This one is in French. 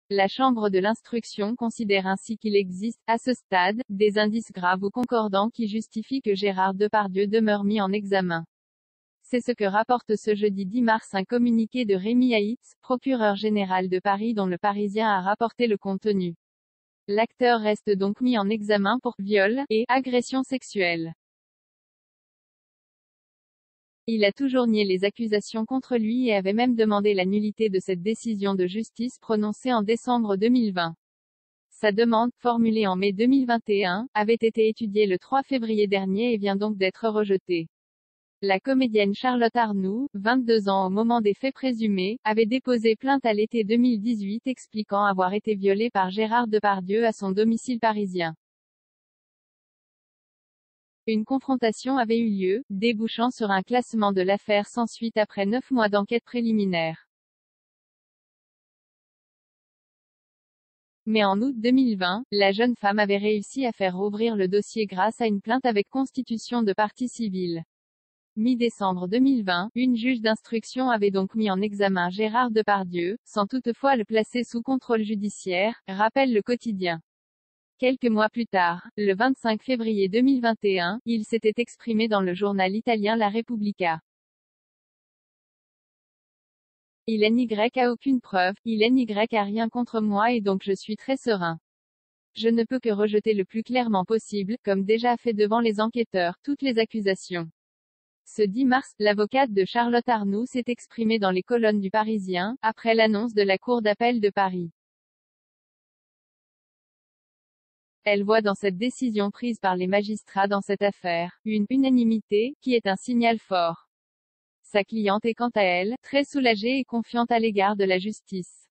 La Chambre de l'instruction considère ainsi qu'il existe, à ce stade, des indices graves ou concordants qui justifient que Gérard Depardieu demeure mis en examen. C'est ce que rapporte ce jeudi 10 mars un communiqué de Rémi Haïtz, procureur général de Paris dont Le Parisien a rapporté le contenu. L'acteur reste donc mis en examen pour viol et agression sexuelle. Il a toujours nié les accusations contre lui et avait même demandé la nullité de cette décision de justice prononcée en décembre 2020. Sa demande, formulée en mai 2021, avait été étudiée le 3 février dernier et vient donc d'être rejetée. La comédienne Charlotte Arnoux, 22 ans au moment des faits présumés, avait déposé plainte à l'été 2018 expliquant avoir été violée par Gérard Depardieu à son domicile parisien. Une confrontation avait eu lieu, débouchant sur un classement de l'affaire sans suite après 9 mois d'enquête préliminaire. Mais en août 2020, la jeune femme avait réussi à faire rouvrir le dossier grâce à une plainte avec constitution de partie civile. Mi-décembre 2020, une juge d'instruction avait donc mis en examen Gérard Depardieu, sans toutefois le placer sous contrôle judiciaire, rappelle le quotidien. Quelques mois plus tard, le 25 février 2021, il s'était exprimé dans le journal italien La Repubblica. Il n'y a aucune preuve, il n'y a rien contre moi et donc je suis très serein. Je ne peux que rejeter le plus clairement possible, comme déjà fait devant les enquêteurs, toutes les accusations. Ce 10 mars, l'avocate de Charlotte Arnoux s'est exprimée dans les colonnes du Parisien, après l'annonce de la Cour d'appel de Paris. Elle voit dans cette décision prise par les magistrats dans cette affaire, une unanimité, qui est un signal fort. Sa cliente est quant à elle, très soulagée et confiante à l'égard de la justice.